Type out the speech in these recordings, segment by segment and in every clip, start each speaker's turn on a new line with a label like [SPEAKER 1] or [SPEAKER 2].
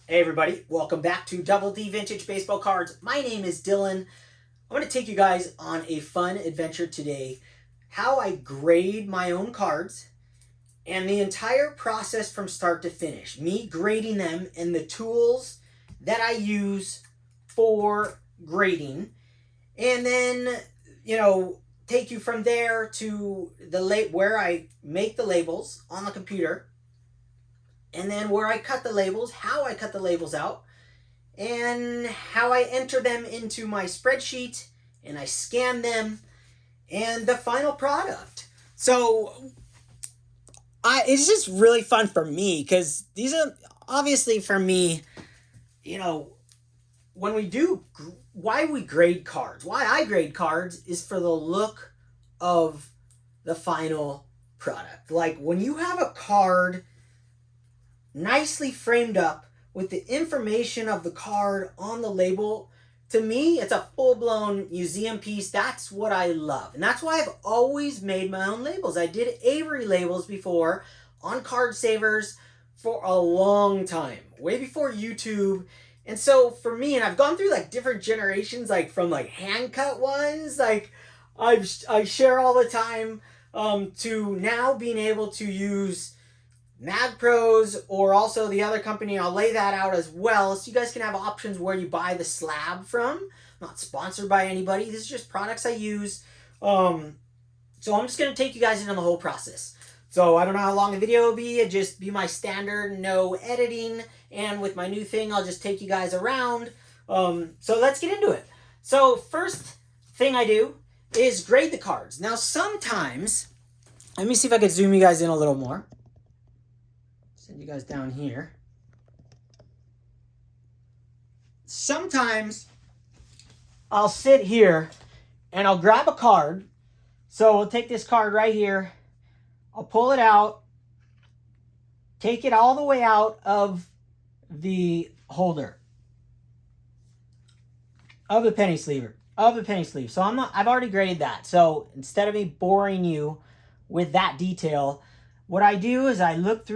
[SPEAKER 1] Hey everybody, welcome back to DoubleD Vintage Baseball Cards. My name is Dylan. I'm going to take you guys on a fun adventure today. How I grade my own cards and the entire process from start to finish. Me grading them and the tools that I use for grading. And then, take you from there to where I make the labels on the computer, and then where I cut the labels, how I cut the labels out, and how I enter them into my spreadsheet and I scan them, and the final product. So it's just really fun for me because these are obviously for me, you know, when we do, why we grade cards, why I grade cards is for the look of the final product. Like when you have a card nicely framed up with the information of the card on the label, to me, it's a full-blown museum piece. That's what I love. And that's why I've always made my own labels. I did Avery labels before on card savers for a long time, way before YouTube. And so for me, and I've gone through like different generations, like from like hand cut ones, like I share all the time, to now being able to use Mag Pros, or also the other company. I'll lay that out as well, so you guys can have options where you buy the slab from. I'm not sponsored by anybody. This is just products I use. So I'm just going to take you guys into the whole process. So I don't know how long the video will be. It'll just be my standard, no editing. And with my new thing, I'll just take you guys around. So let's get into it. So first thing I do is grade the cards. Now sometimes, let me see if I can zoom you guys in a little more. Send you guys down here. Sometimes I'll sit here and I'll grab a card. So we'll take this card right here. I'll pull it out, take it all the way out of the holder of the penny sleeve. So I've already graded that. So instead of me boring you with that detail, what I do is I look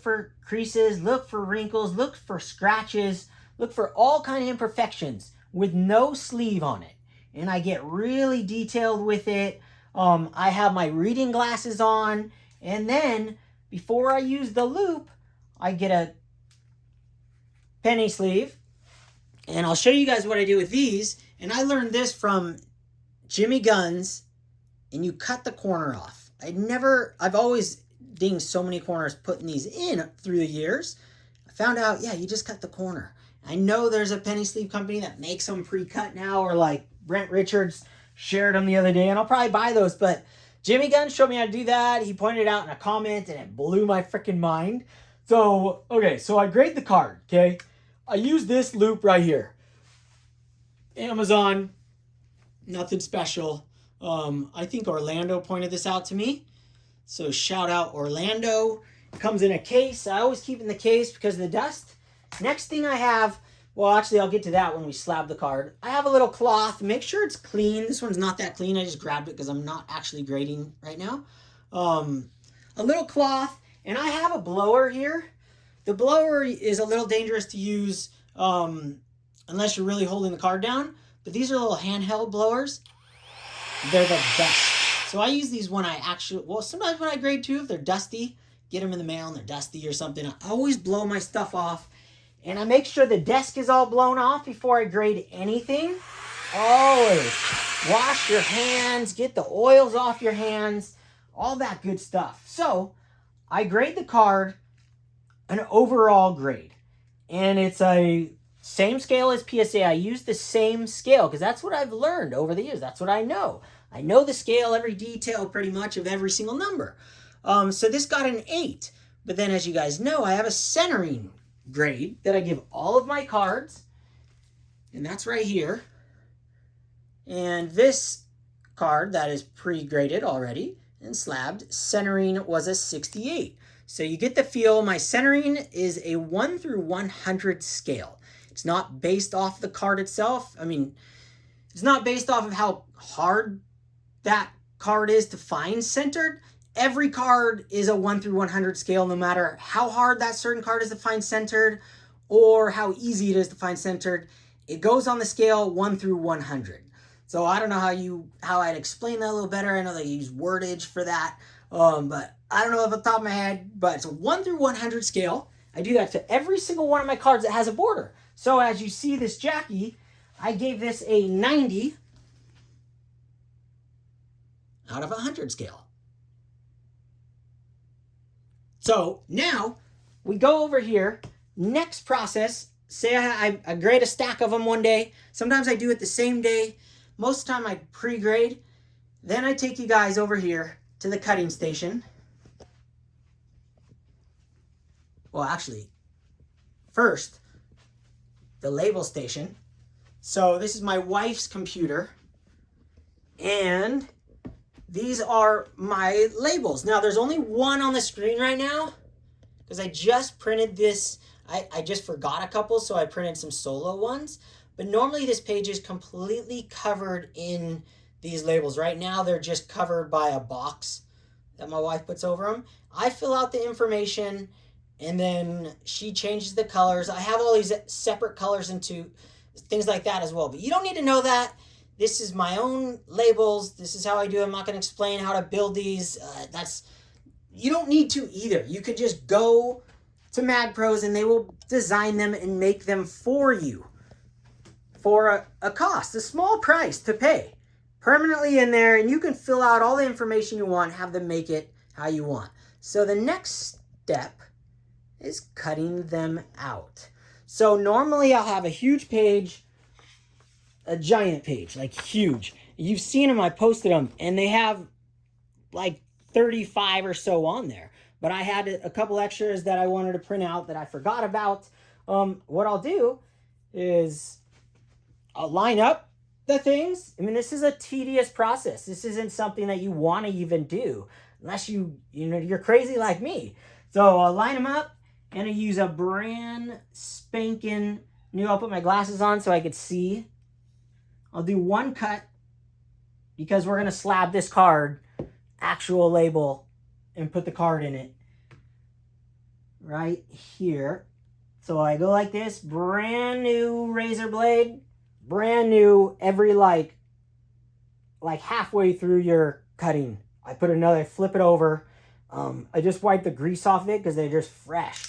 [SPEAKER 1] for creases, look for wrinkles, look for scratches, look for all kind of imperfections with no sleeve on it. And I get really detailed with it. I have my reading glasses on, and then before I use the loop, I get a penny sleeve, and I'll show you guys what I do with these. And I learned this from Jimmy Guns, and you cut the corner off. I've always dinged so many corners putting these in through the years. I found out, yeah, you just cut the corner. I know there's a penny sleeve company that makes them pre-cut now, or like Brent Richards shared them the other day, and I'll probably buy those, but Jimmy Gunn showed me how to do that. He pointed it out in a comment, and it blew my freaking mind. So, okay, so I grade the card, okay? I use this loop right here. Amazon, nothing special. I think Orlando pointed this out to me. So shout out Orlando. It comes in a case. I always keep it in the case because of the dust. Next thing I have, well, actually, I'll get to that when we slab the card. I have a little cloth. Make sure it's clean. This one's not that clean. I just grabbed it because I'm not actually grading right now. A little cloth, and I have a blower here. The blower is a little dangerous to use unless you're really holding the card down. But these are little handheld blowers. They're the best. So I use these when I sometimes when I grade too, if they're dusty, get them in the mail and they're dusty or something. I always blow my stuff off. And I make sure the desk is all blown off before I grade anything. Always wash your hands, get the oils off your hands, all that good stuff. So I grade the card an overall grade. And it's a same scale as PSA. I use the same scale because that's what I've learned over the years. That's what I know. I know the scale, every detail pretty much of every single number. So this got an 8. But then as you guys know, I have a centering grade that I give all of my cards. And that's right here. And this card that is pre-graded already and slabbed, centering was a 68. So you get the feel. My centering is a 1 through 100 scale. It's not based off the card itself. I mean, it's not based off of how hard that card is to find centered. Every card is a 1 through 100 scale, no matter how hard that certain card is to find centered, or how easy it is to find centered. It goes on the scale 1 through 100. So I don't know how I'd explain that a little better. I know they use wordage for that, but I don't know off the top of my head. But it's a 1 through 100 scale. I do that to every single one of my cards that has a border. So as you see this Jackie, I gave this a 90 out of 100 scale. So now we go over here. Next process, say I grade a stack of them one day. Sometimes I do it the same day. Most of the time I pre-grade. Then I take you guys over here to the cutting station. Well, actually, first, the label station. So this is my wife's computer. And these are my labels. Now, there's only one on the screen right now because I just printed this. I just forgot a couple, so I printed some solo ones. But normally this page is completely covered in these labels. Right now, they're just covered by a box that my wife puts over them. I fill out the information, and then she changes the colors. I have all these separate colors into things like that as well. But you don't need to know that. This is my own labels. This is how I do it. I'm not going to explain how to build these. You don't need to either. You could just go to Mag Pros and they will design them and make them for you for a cost, a small price to pay. Permanently in there, and you can fill out all the information you want, have them make it how you want. So the next step is cutting them out. So normally I'll have a huge page, a giant page, like huge. You've seen them, I posted them, and they have like 35 or so on there. But I had a couple extras that I wanted to print out that I forgot about. What I'll do is I'll line up the things. I mean, this is a tedious process. This isn't something that you want to even do unless you're crazy like me. So I'll line them up, and I use a brand spanking new. I'll put my glasses on so I could see. I'll do one cut because we're going to slab this card, actual label, and put the card in it right here. So I go like this, brand new razor blade, brand new every like halfway through your cutting. I put another, flip it over. I just wipe the grease off it because they're just fresh.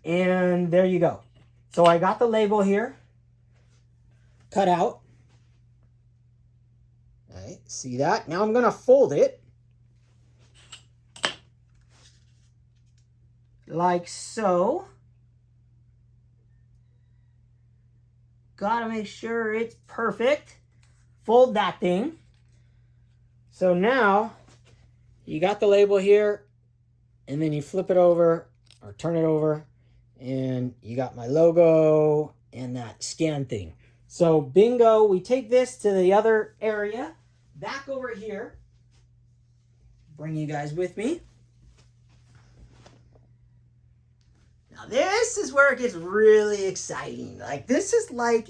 [SPEAKER 1] And there you go. So I got the label here cut out. All right, see that? Now I'm going to fold it like so. Gotta make sure it's perfect. Fold that thing. So now you got the label here, and then you flip it over or turn it over, and you got my logo and that scan thing. So bingo, we take this to the other area, back over here. Bring you guys with me. Now this is where it gets really exciting. Like this is way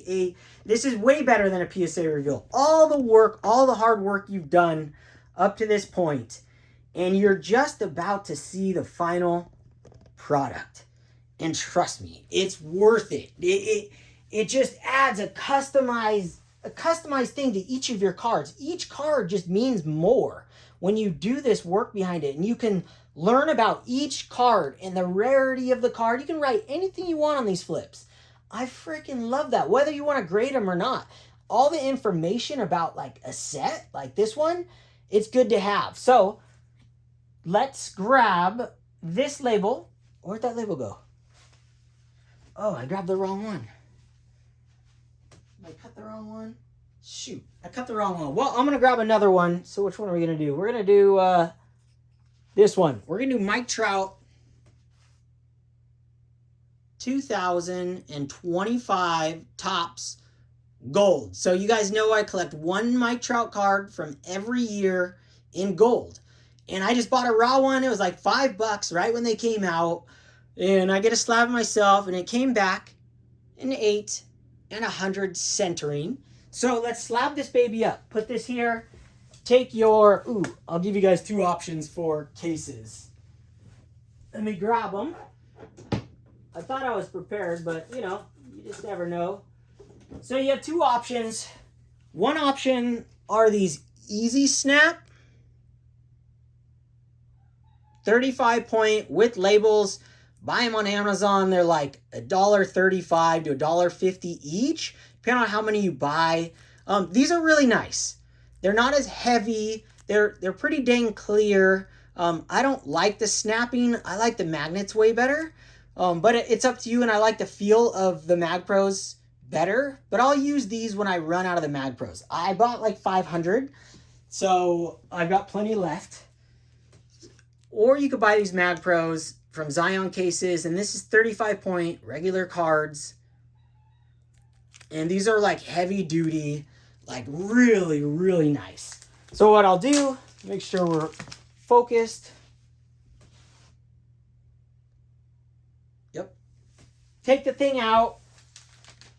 [SPEAKER 1] better than a PSA reveal. All the work, all the hard work you've done up to this point, and you're just about to see the final product. And trust me, it's worth it. It just adds a customized thing to each of your cards. Each card just means more when you do this work behind it, and you can learn about each card and the rarity of the card. You can write anything you want on these flips. I freaking love that, whether you want to grade them or not. All the information about like a set like this one, it's good to have. So let's grab this label. Where'd that label go? Oh, I grabbed the wrong one. Did I cut the wrong one? Shoot, I cut the wrong one. Well, I'm going to grab another one. So which one are we going to do? We're going to do this one. We're going to do Mike Trout 2025 Topps Gold. So you guys know I collect one Mike Trout card from every year in gold. And I just bought a raw one. It was like $5 right when they came out. And I get a slab myself, and it came back an 8 and 100 centering. So let's slab this baby up. Put this here. Take your, I'll give you guys two options for cases. Let me grab them. I thought I was prepared, but you know, you just never know. So you have two options. One option are these Easy Snap 35 point with labels. Buy them on Amazon. They're like $1.35 to $1.50 each, depending on how many you buy. These are really nice. They're not as heavy. They're pretty dang clear. I don't like the snapping. I like the magnets way better. But it's up to you, and I like the feel of the Mag Pros better. But I'll use these when I run out of the Mag Pros. I bought like 500, so I've got plenty left. Or you could buy these Mag Pros from Zion cases, and this is 35 point regular cards. And these are like heavy duty, like really, really nice. So what I'll do, make sure we're focused. Yep. Take the thing out.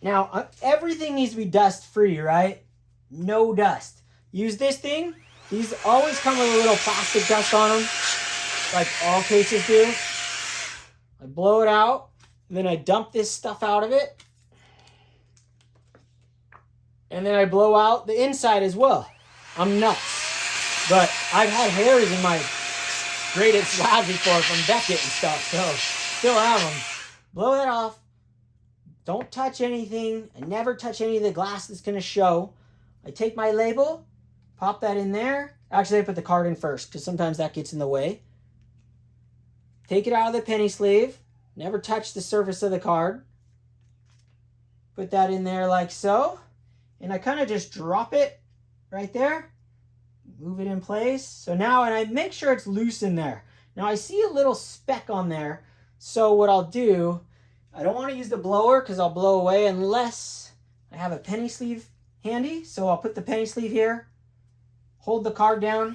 [SPEAKER 1] Now, everything needs to be dust free, right? No dust. Use this thing. These always come with a little plastic dust on them, like all cases do. I blow it out, and then I dump this stuff out of it. And then I blow out the inside as well. I'm nuts. But I've had hairs in my braided slabs before from Beckett and stuff, so still have them. Blow that off. Don't touch anything. I never touch any of the glass that's going to show. I take my label, pop that in there. Actually, I put the card in first because sometimes that gets in the way. Take it out of the penny sleeve. Never touch the surface of the card. Put that in there like so. And I kind of just drop it right there. Move it in place. So now, and I make sure it's loose in there. Now I see a little speck on there. So what I'll do, I don't want to use the blower because I'll blow away unless I have a penny sleeve handy. So I'll put the penny sleeve here. Hold the card down.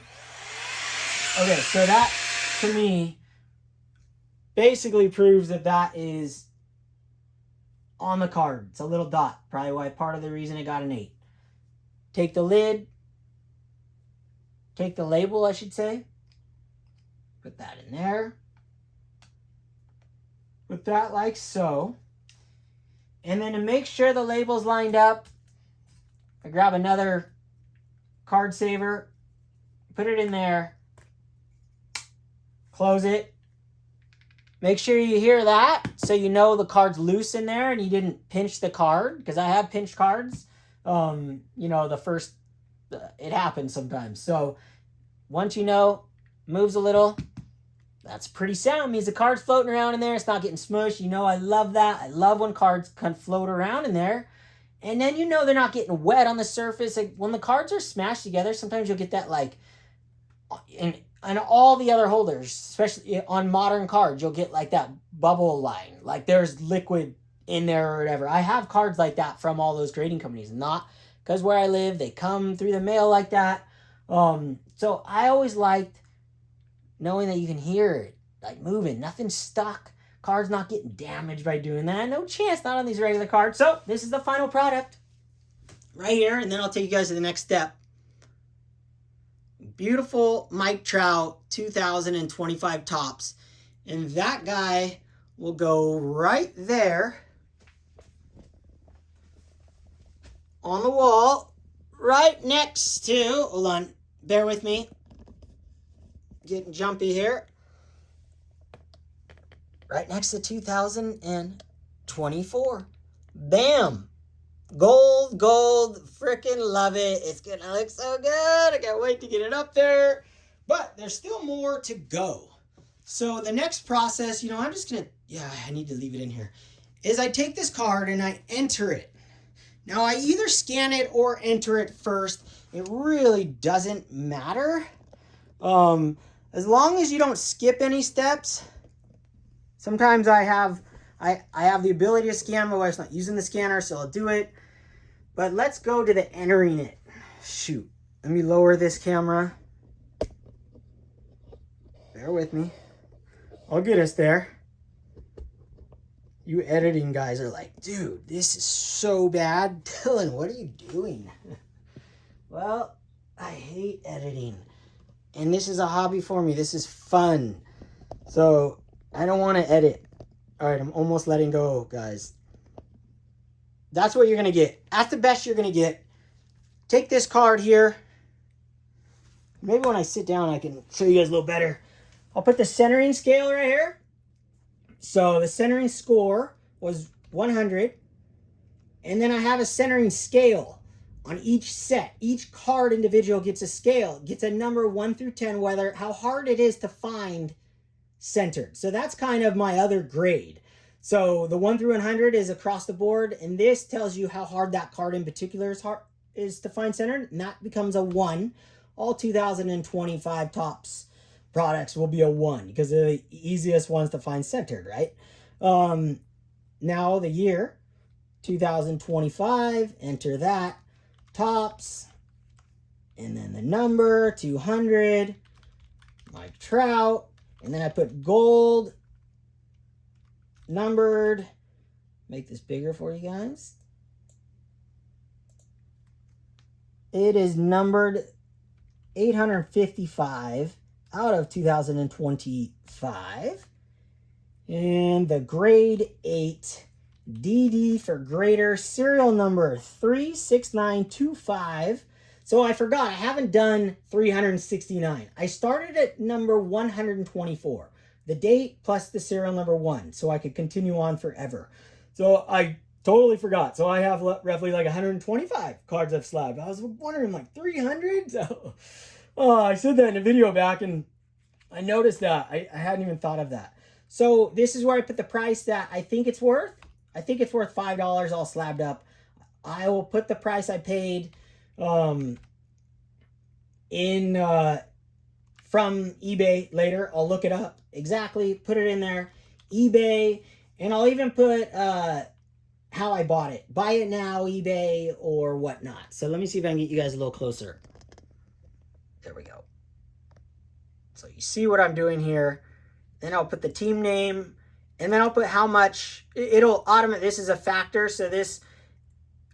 [SPEAKER 1] Okay, so that, to me, basically proves that that is on the card. It's a little dot. Probably why part of the reason it got an 8. Take the lid. Take the label, I should say. Put that in there. Put that like so. And then to make sure the label's lined up, I grab another card saver. Put it in there. Close it. Make sure you hear that so you know the card's loose in there and you didn't pinch the card, because I have pinched cards. You know, it happens sometimes. So once you know, moves a little, that's pretty sound. Means the card's floating around in there. It's not getting smushed. You know, I love that. I love when cards can float around in there. And then you know they're not getting wet on the surface. Like when the cards are smashed together, sometimes you'll get that like and all the other holders, especially on modern cards, you'll get like that bubble line. Like there's liquid in there or whatever. I have cards like that from all those grading companies. Not because where I live, they come through the mail like that. So I always liked knowing that you can hear it, like moving. Nothing's stuck. Cards not getting damaged by doing that. No chance, not on these regular cards. So this is the final product right here. And then I'll take you guys to the next step. Beautiful Mike Trout 2025 tops. And that guy will go right there on the wall, right next to, hold on, bear with me, getting jumpy here, right next to 2024. Bam! Gold, freaking love it. It's gonna look so good. I can't wait to get it up there. But there's still more to go. So the next process, you know, I'm just gonna, I need to leave it in here, is I take this card and I enter it. Now I either scan it or enter it first. It really doesn't matter. As long as you don't skip any steps. Sometimes I have the ability to scan. My wife's not using the scanner, so I'll do it. But let's go to the entering it. Shoot. Let me lower this camera. Bear with me. I'll get us there. You editing guys are like, dude, this is so bad. Dylan, what are you doing? Well, I hate editing. And this is a hobby for me. This is fun. So I don't want to edit. All right, I'm almost letting go, guys. That's what you're going to get. That's the best you're going to get. Take this card here. Maybe when I sit down, I can show you guys a little better. I'll put the centering scale right here. So the centering score was 100. And then I have a centering scale on each set. Each card individual gets a scale. Gets a number 1 through 10, how hard it is to find centered. So that's kind of my other grade. So the 1 through 100 is across the board, and this tells you how hard that card in particular is to find centered, and that becomes a 1. All 2025 Topps products will be a 1 because they're the easiest ones to find centered, right? Now the year 2025, enter that, Topps, and then the number 200, Mike Trout, and then I put gold, numbered, make this bigger for you guys. It is numbered 855 out of 2025. And the grade 8, DD for greater, serial number 36925. So I forgot, I haven't done 369. I started at number 124. The date plus the serial number 1, so I could continue on forever. So I totally forgot. So I have roughly like 125 cards I've slabbed. I was wondering, like 300? So, I said that in a video back, and I noticed that. I hadn't even thought of that. So this is where I put the price that I think it's worth. I think it's worth $5 all slabbed up. I will put the price I paid from eBay later. I'll look it up exactly, put it in there, eBay, and I'll even put how I bought it. Buy it now, eBay, or whatnot. So let me see if I can get you guys a little closer. There we go. So you see what I'm doing here. Then I'll put the team name, and then I'll put how much. It'll automate. This is a factor, so this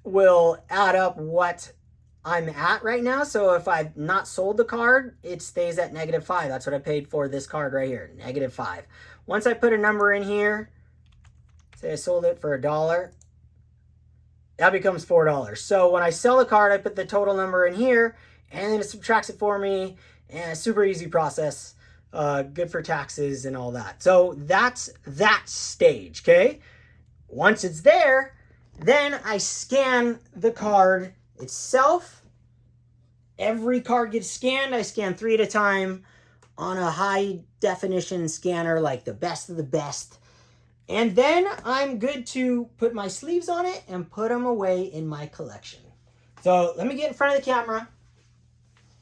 [SPEAKER 1] will add up what I'm at right now. So if I've not sold the card, it stays at -5. That's what I paid for this card right here, -5. Once I put a number in here, say I sold it for $1, that becomes $4. So when I sell the card, I put the total number in here, and then it subtracts it for me, and a super easy process. Good for taxes and all that. So that's that stage, okay? Once it's there, then I scan the card itself. Every card gets scanned. I scan 3 at a time on a high definition scanner, like the best of the best. And then I'm good to put my sleeves on it and put them away in my collection. So let me get in front of the camera.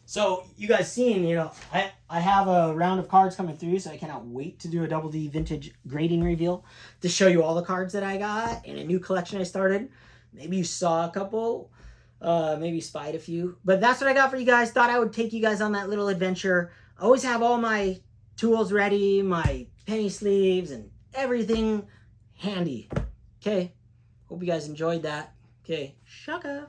[SPEAKER 1] So you guys seen, I have a round of cards coming through, so I cannot wait to do a DoubleD vintage grading reveal to show you all the cards that I got and a new collection I started. Maybe you saw a couple, maybe spied a few, but that's what I got for you guys. Thought I would take you guys on that little adventure. I always have all my tools ready, my penny sleeves and everything handy. Okay, hope you guys enjoyed that. Okay, shaka.